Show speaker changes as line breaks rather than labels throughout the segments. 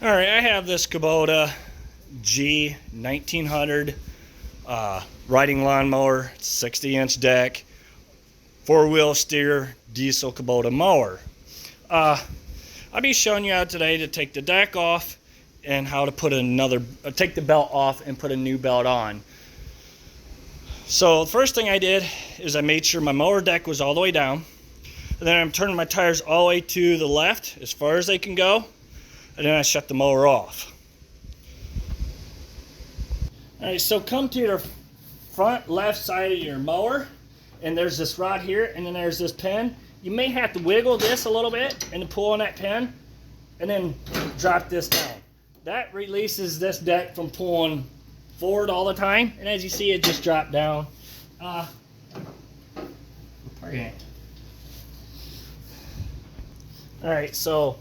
Alright, I have this Kubota G 1900 riding lawnmower, 60-inch deck, 4-wheel steer diesel Kubota mower. I'll be showing you how today to take the deck off and how to put take the belt off and put a new belt on. So the first thing I did is I made sure my mower deck was all the way down. And then I'm turning my tires all the way to the left as far as they can go. And then I shut the mower off. Alright, so come to your front left side of your mower, and there's this rod here, and then there's this pin. You may have to wiggle this a little bit and pull on that pin, and then drop this down. That releases this deck from pulling forward all the time, and as you see, it just dropped down. Alright, so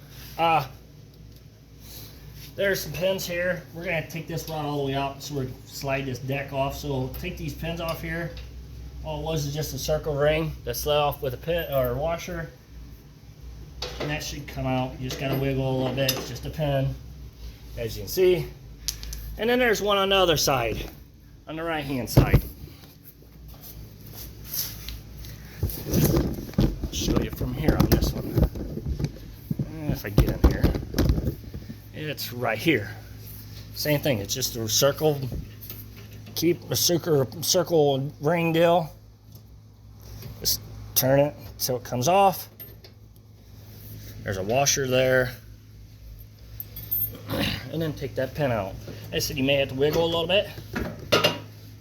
there's some pins here. We're going to take this rod all the way out so we're going to slide this deck off. So take these pins off here. All it was is just a circle ring that slid off with a pin or a washer. And that should come out. You just got to wiggle a little bit. It's just a pin, as you can see. And then there's one on the other side, on the right hand side. I'll show you from here on this one. If I get in here. It's right here. Same thing. It's just a circle, circle ring deal. Just turn it so it comes off. There's a washer there, and then take that pin out. I said you may have to wiggle a little bit.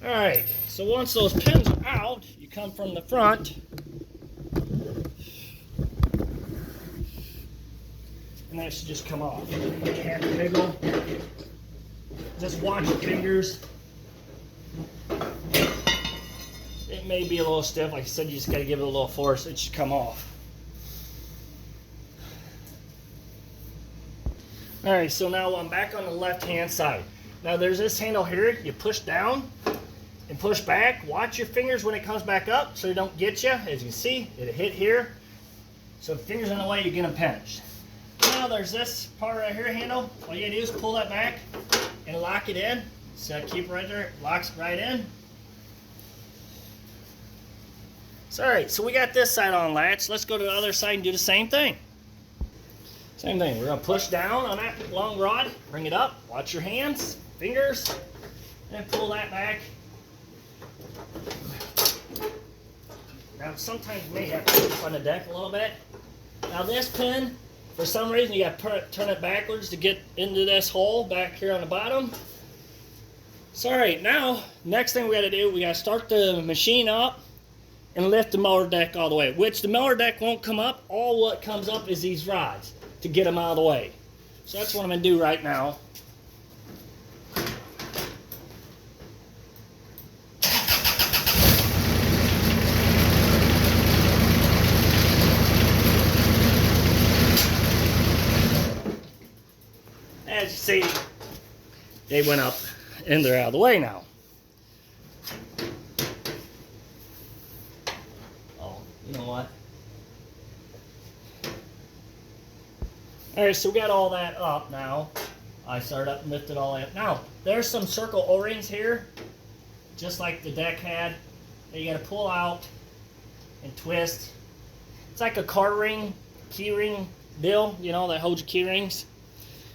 All right. So once those pins are out, you come from the front. And that should just come off. You have to wiggle. Just watch your fingers. It may be a little stiff. Like I said, you just got to give it a little force. It should come off. Alright, so now I'm back on the left-hand side. Now there's this handle here. You push down and push back. Watch your fingers when it comes back up so it don't get you. As you can see, it'll hit here. So if fingers in the way, you're getting pinched. Now there's this part right here, handle. All you gotta do is pull that back and lock it in. So keep it right there, it locks right in. So alright, so we got this side on latch. Let's go to the other side and do the same thing. Same thing, we're gonna push down on that long rod, bring it up, watch your hands, fingers, and then pull that back. Now sometimes you may have to push on the deck a little bit. Now this pin, for some reason, you got to turn it backwards to get into this hole back here on the bottom. So, alright, now, next thing we got to do, we got to start the machine up and lift the mower deck all the way, which the mower deck won't come up. All what comes up is these rods to get them out of the way. So that's what I'm going to do right now. As you see, they went up and they're out of the way now. Oh, you know what? Alright, so we got all that up now. I started up and lifted all that up. Now, there's some circle O-rings here, just like the deck had, that you got to pull out and twist. It's like a car ring, key ring deal, you know, that holds your key rings.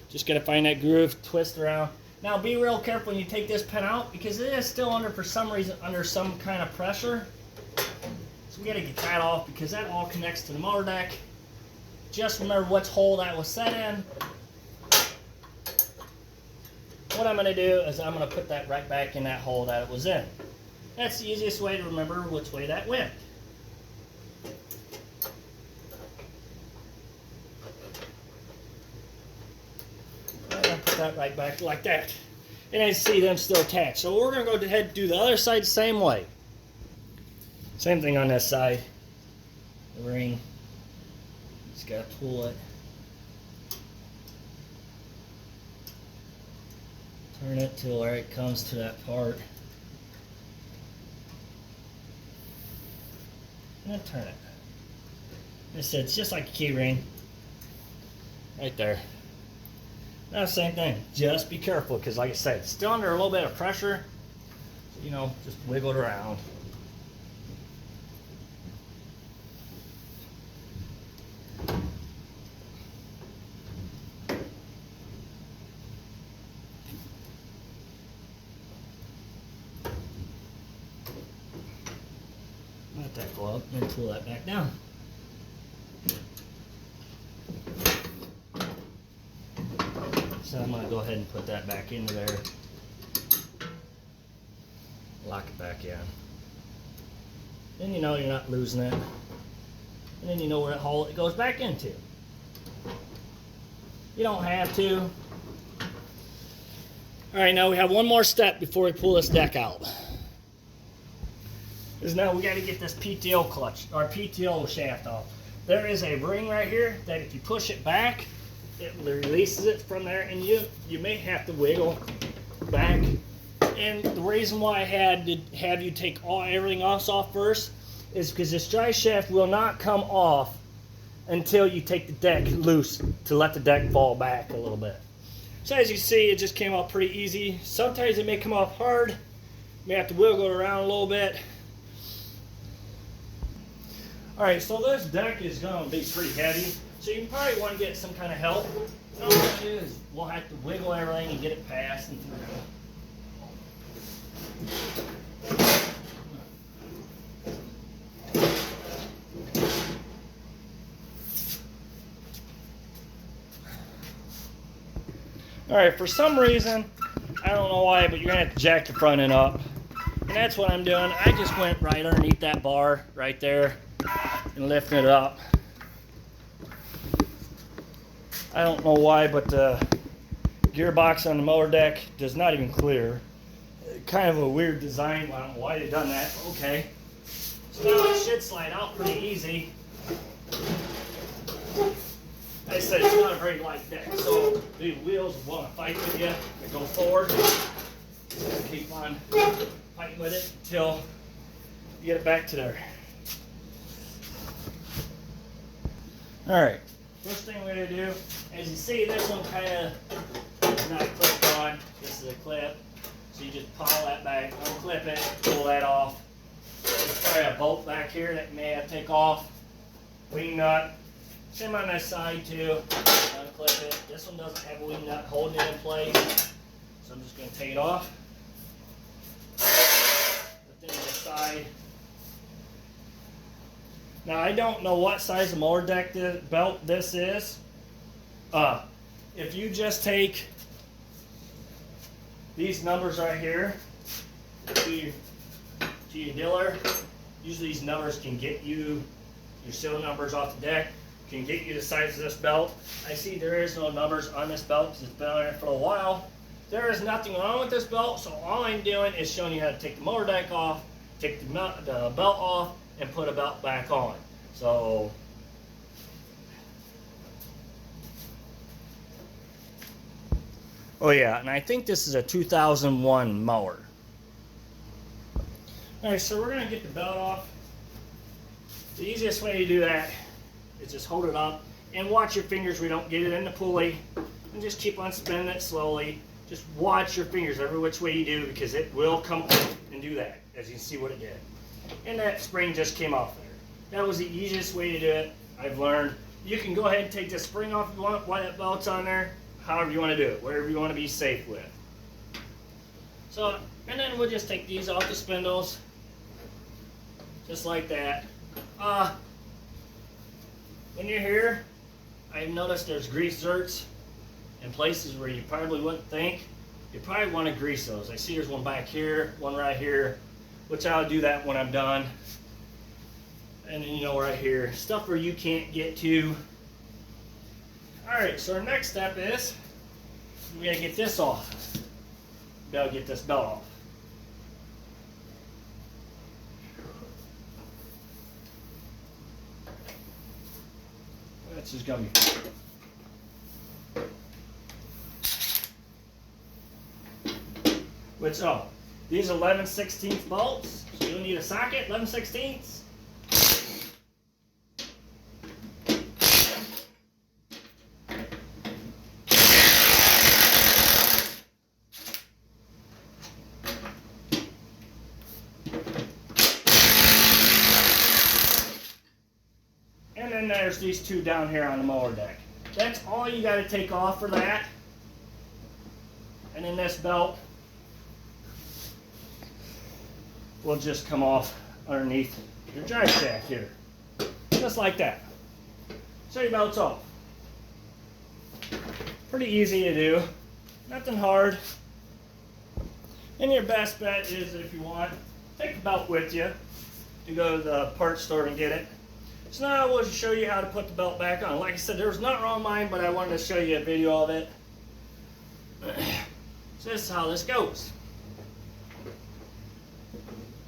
Just got to find that groove, twist around. Now be real careful when you take this pin out because it is still under, for some reason, under some kind of pressure. So we got to get that off because that all connects to the mower deck. Just remember which hole that was set in. What I'm going to do is I'm going to put that right back in that hole that it was in. That's the easiest way to remember which way that went. That right back like that, and I see them still attached. So we're going to go ahead and do the other side the same way. Same thing on this side. The ring, just got to pull it, turn it till where it comes to that part, and then turn it. It's just like a key ring right there. Now same thing, just be careful because like I said, it's still under a little bit of pressure. So, you know, just wiggle it around. Let that go up and pull that back down. So I'm going to go ahead and put that back into there. Lock it back in. Then you know you're not losing it. And then you know where that hole it goes back into. You don't have to. Alright, now we have one more step before we pull this deck out. Is now we got to get this PTO clutch, or PTO shaft off. There is a ring right here that if you push it back, it releases it from there, and you may have to wiggle back. And the reason why I had to have you take everything else off first is because this drive shaft will not come off until you take the deck loose to let the deck fall back a little bit. So as you see, it just came off pretty easy. Sometimes it may come off hard. You may have to wiggle it around a little bit. Alright, so this deck is going to be pretty heavy. So you probably want to get some kind of help. And all we're going to do is we'll have to wiggle everything and get it past and through. Alright, for some reason, I don't know why, but you're going to have to jack the front end up. And that's what I'm doing. I just went right underneath that bar right there and lifting it up. I don't know why, but the gearbox on the mower deck does not even clear. Kind of a weird design. I don't know why they've done that. Okay. So now it should slide out pretty easy. Like I said, it's not a very light deck, so the wheels want to fight with you and go forward. So keep on fighting with it until you get it back to there. Alright, first thing we're going to do, as you see, this one kind of is not clipped on. This is a clip. So you just pull that back, unclip it, pull that off. There's probably a bolt back here that you may have to take off. Wing nut. Same on this side too. Unclip it. This one doesn't have a wing nut holding it in place. So I'm just going to take it off. Put it to the side. Now I don't know what size of mower deck belt this is. If you just take these numbers right here to your dealer, usually these numbers can get you your serial numbers off the deck, can get you the size of this belt. I see there is no numbers on this belt because it's been on there for a while. There is nothing wrong with this belt, so all I'm doing is showing you how to take the mower deck off, take the belt off, and put a belt back on. So oh yeah, and I think this is a 2001 mower. Alright, so we're going to get the belt off. The easiest way to do that is just hold it up and watch your fingers. We don't get it in the pulley, and just keep on spinning it slowly. Just watch your fingers every which way you do, because it will come off and do that, as you can see what it did. And that spring just came off there. That was the easiest way to do it, I've learned. You can go ahead and take the spring off if you want, while that belt's on there. However you want to do it, wherever you want to be safe with. So, and then we'll just take these off the spindles, just like that. When you're here, I've noticed there's grease zerks in places where you probably wouldn't think. You probably want to grease those. I see there's one back here, one right here, which I'll do that when I'm done. And then, you know, right here, stuff where you can't get to. Alright, so our next step is we gotta get this off. We gotta get this belt off. That's just gonna be which, these are 11/16 bolts, so you'll need a socket, 11/16. there's these two down here on the mower deck. That's all you got to take off for that. And then this belt will just come off underneath your drive shaft here. Just like that. So your belt's off. Pretty easy to do. Nothing hard. And your best bet is, if you want, take the belt with you to go to the parts store and get it. So now I will show you how to put the belt back on. Like I said, there was nothing wrong with mine, but I wanted to show you a video of it. So this is how this goes.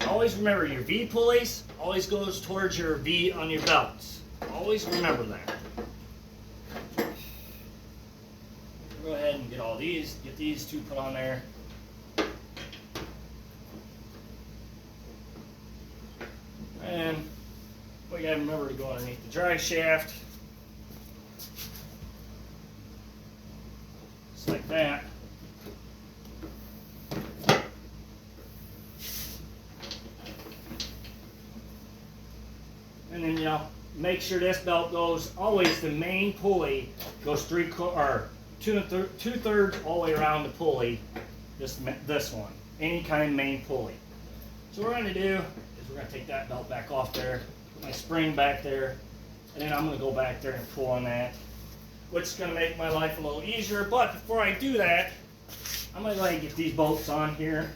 Always remember, your V pulleys always goes towards your V on your belts. Always remember that. Go ahead and get all these, get these two put on there. And we gotta remember to go underneath the drive shaft. Just like that. And then, make sure this belt goes, always the main pulley goes two-thirds all the way around the pulley, this one, any kind of main pulley. So what we're going to do is we're going to take that belt back off there, put my spring back there, and then I'm going to go back there and pull on that, which is going to make my life a little easier. But before I do that, I'm going to go ahead and get these bolts on here.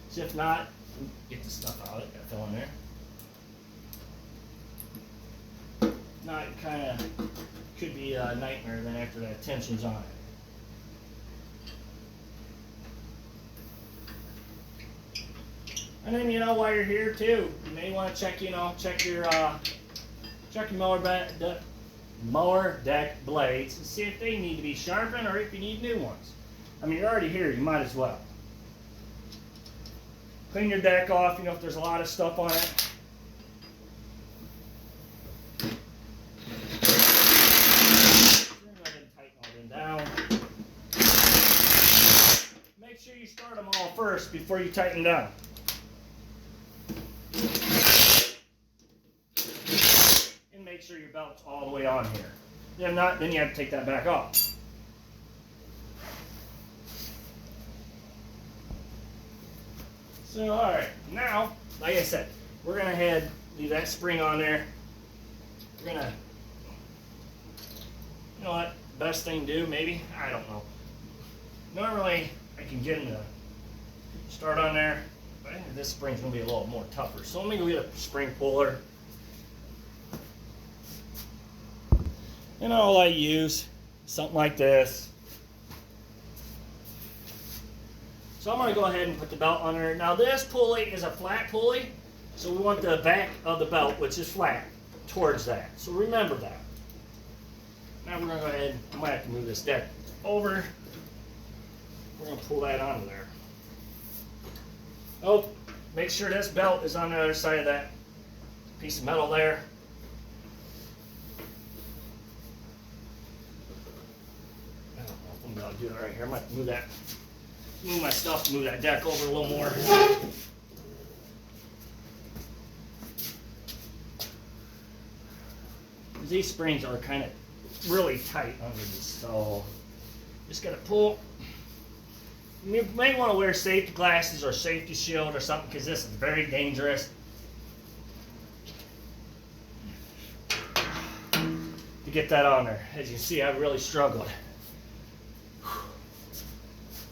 So if not, get the stuff out of it, got to fill in there. Not kind of could be a nightmare then after that tension's on it. And then while you're here too, you may want to check check your mower deck blades and see if they need to be sharpened or if you need new ones. I mean, you're already here, you might as well. Clean your deck off, if there's a lot of stuff on it. Make sure you start them all first before you tighten down. And make sure your belt's all the way on here. If not, then you have to take that back off. So, alright, now, like I said, we're going to leave that spring on there. We're going to, what, best thing to do, maybe? I don't know. Normally, I can get him to start on there, but I think this spring's going to be a little more tougher. So let me go get a spring puller. All I use, something like this. So I'm going to go ahead and put the belt on there. Now this pulley is a flat pulley, so we want the back of the belt, which is flat, towards that. So remember that. Now we're going to go ahead, I might have to move this deck over. We're going to pull that onto there. Oh, make sure this belt is on the other side of that piece of metal there. I don't know if I'm going to do it right here. I might move my stuff, move that deck over a little more. These springs are kind of really tight under these, so just got to pull. You may want to wear safety glasses or safety shield or something, because this is very dangerous. To get that on there. As you can see, I really struggled.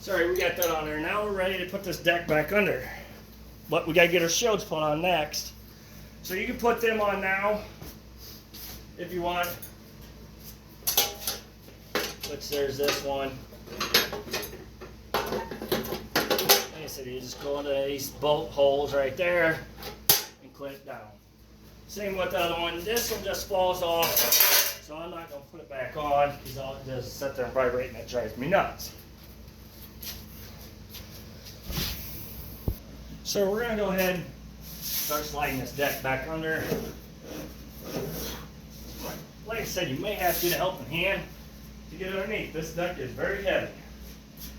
Sorry, we got that on there. Now we're ready to put this deck back under. But we got to get our shields put on next. So you can put them on now if you want. Which there's this one. Like I said, you just go into these bolt holes right there and clip down. Same with the other one. This one just falls off, so I'm not going to put it back on because I'll just sit there and vibrate, and that drives me nuts. So we're going to go ahead and start sliding this deck back under. Like I said, you may have to get a helping hand to get underneath. This deck is very heavy.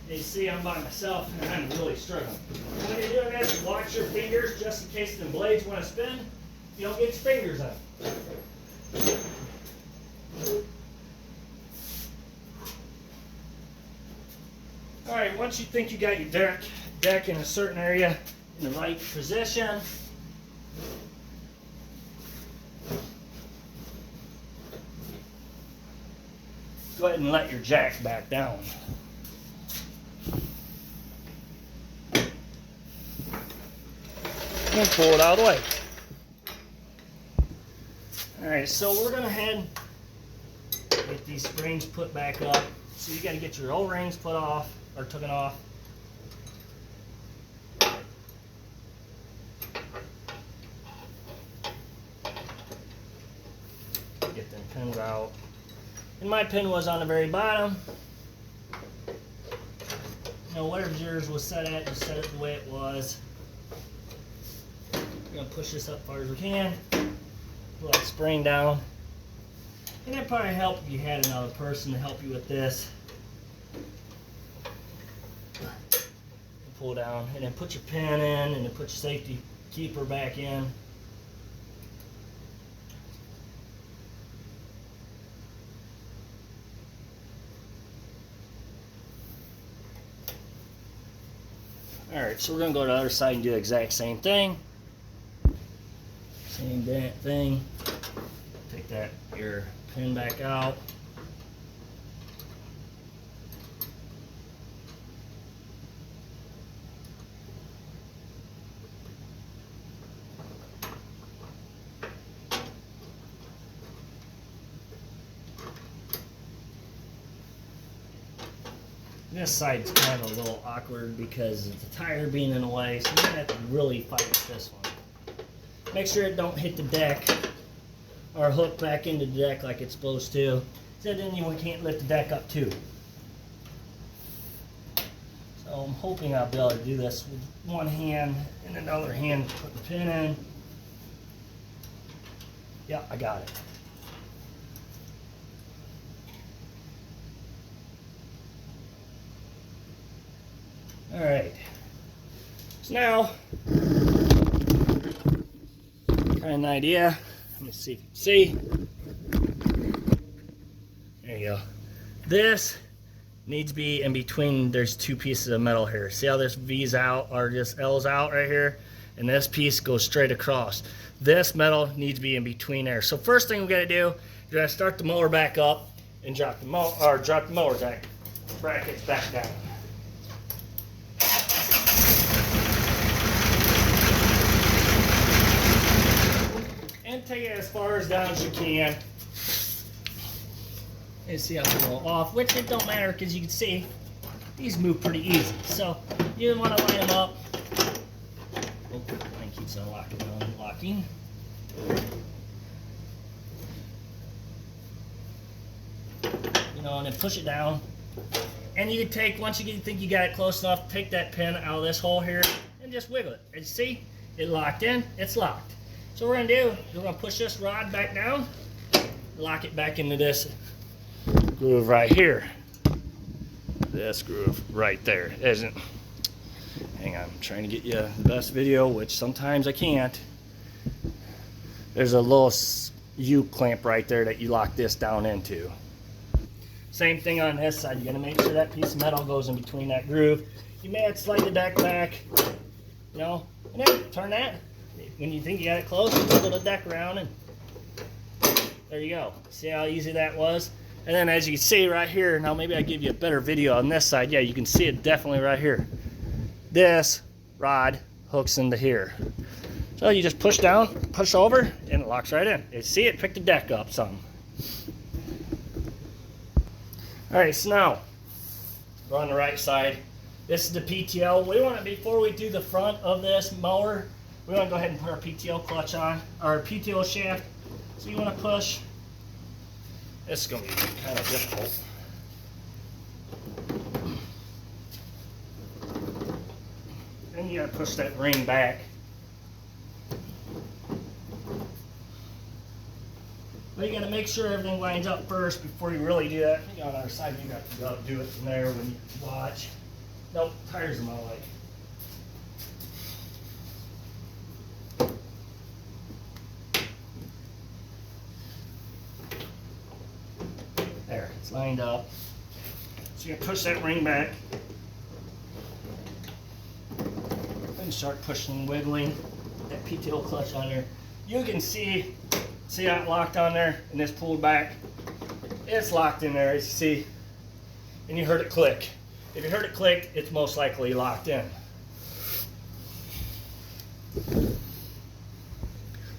You see, I'm by myself and I'm really struggling. When you're doing this, watch your fingers just in case the blades want to spin. you don't get your fingers in. Alright, once you think you got your deck in a certain area in the right position, go ahead and let your jack back down. And pull it out of the way. Alright, so we're going to head and get these springs put back up. So you got to get your O-rings put off, or taken off. Get them pins out. And my pin was on the very bottom. You know, whatever yours was set at, just set it the way it was. We're going to push this up as far as we can. Pull that spring down. And it'd probably help if you had another person to help you with this. Pull down, and then put your pin in, and then put your safety keeper back in. Alright, so we're going to go to the other side and do the exact same thing. Same thing. Take your pin back out. This side's kind of a little awkward because of the tire being in the way, so you're going to have to really fight with this one. Make sure it don't hit the deck or hook back into the deck like it's supposed to. So then you can't lift the deck up too. So I'm hoping I'll be able to do this with one hand and another hand put the pin in. Yeah, I got it. Alright, so now, kind of an idea. Let me see if you can see. There you go. This needs to be in between, there's two pieces of metal here. See how this V's out, or this L's out right here? And this piece goes straight across. This metal needs to be in between there. So first thing we gotta do, you're gonna start the mower back up and drop the mower jack brackets back down. And take it as far as down as you can. And see how it's a little off, which it don't matter because you can see these move pretty easy. So you want to line them up. Oh, mine keeps unlocking and unlocking. You know, and then push it down. And you can take, once you think you got it close enough, take that pin out of this hole here and just wiggle it. And see, it locked in, it's locked. So what we're going to do, we're going to push this rod back down, lock it back into this groove right here. This groove right there. Isn't? Hang on, I'm trying to get you the best video, which sometimes I can't. There's a little U-clamp right there that you lock this down into. Same thing on this side. You're going to make sure that piece of metal goes in between that groove. You may have to slide the deck back, you know, and then turn that. When you think you got it close, you wiggle the deck around and there you go. See how easy that was? And then as you can see right here, now maybe I'll give you a better video on this side. Yeah, you can see it definitely right here. This rod hooks into here. So you just push down, push over, and it locks right in. You see it, pick the deck up some. Alright, so now, we're on the right side. This is the PTO. We want to, before we do the front of this mower, we want to go ahead and put our PTO clutch on, our PTO shaft. So you want to push. This is going to be kind of difficult. Then you got to push that ring back. But you got to make sure everything lines up first before you really do that. I think on our side you got to go do it from there when you watch. Nope, tires in my way. It's lined up. So you push that ring back. And start pushing and wiggling. That PTO clutch on there. You can see how it locked on there and it's pulled back. It's locked in there, as you see. And you heard it click. If you heard it click, it's most likely locked in.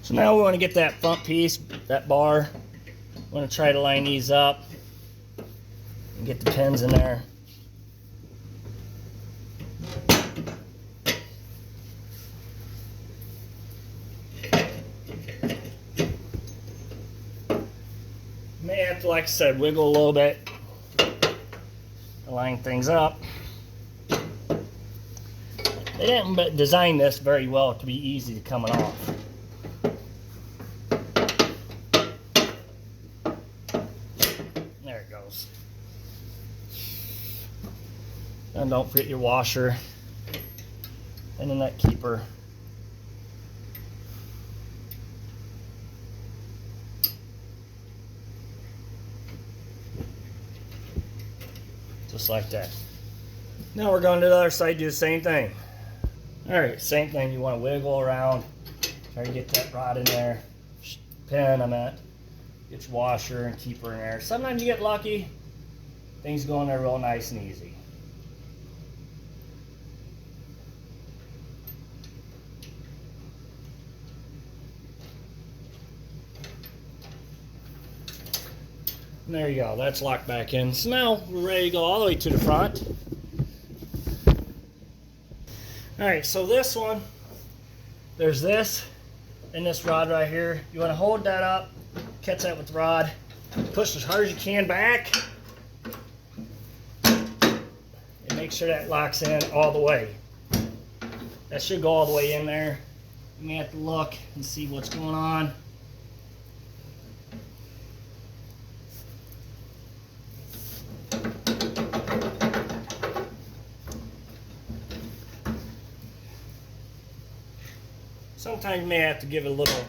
So now we want to get that front piece, that bar. We want to try to line these up and get the pins in there. May have to, like I said, wiggle a little bit to line things up. They didn't design this very well to be easy to coming off. There it goes. And don't forget your washer and the nut keeper. Just like that. Now we're going to the other side, do the same thing. Alright, same thing, you want to wiggle around, try to get that rod in there, pin I'm at, get your washer and keeper in there. Sometimes you get lucky, things go in there real nice and easy. And there you go, that's locked back in. So now we're ready to go all the way to the front. Alright, so this one, there's this and this rod right here. You want to hold that up, catch that with the rod, push as hard as you can back, and make sure that locks in all the way. That should go all the way in there. You may have to look and see what's going on. Sometimes you may have to give it a little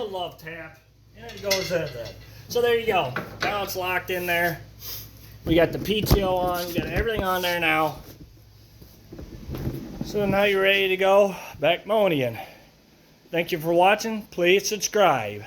love tap, and it goes in there. So there you go. Now it's locked in there. We got the PTO on. We got everything on there now. So now you're ready to go back mowing again. Thank you for watching. Please subscribe.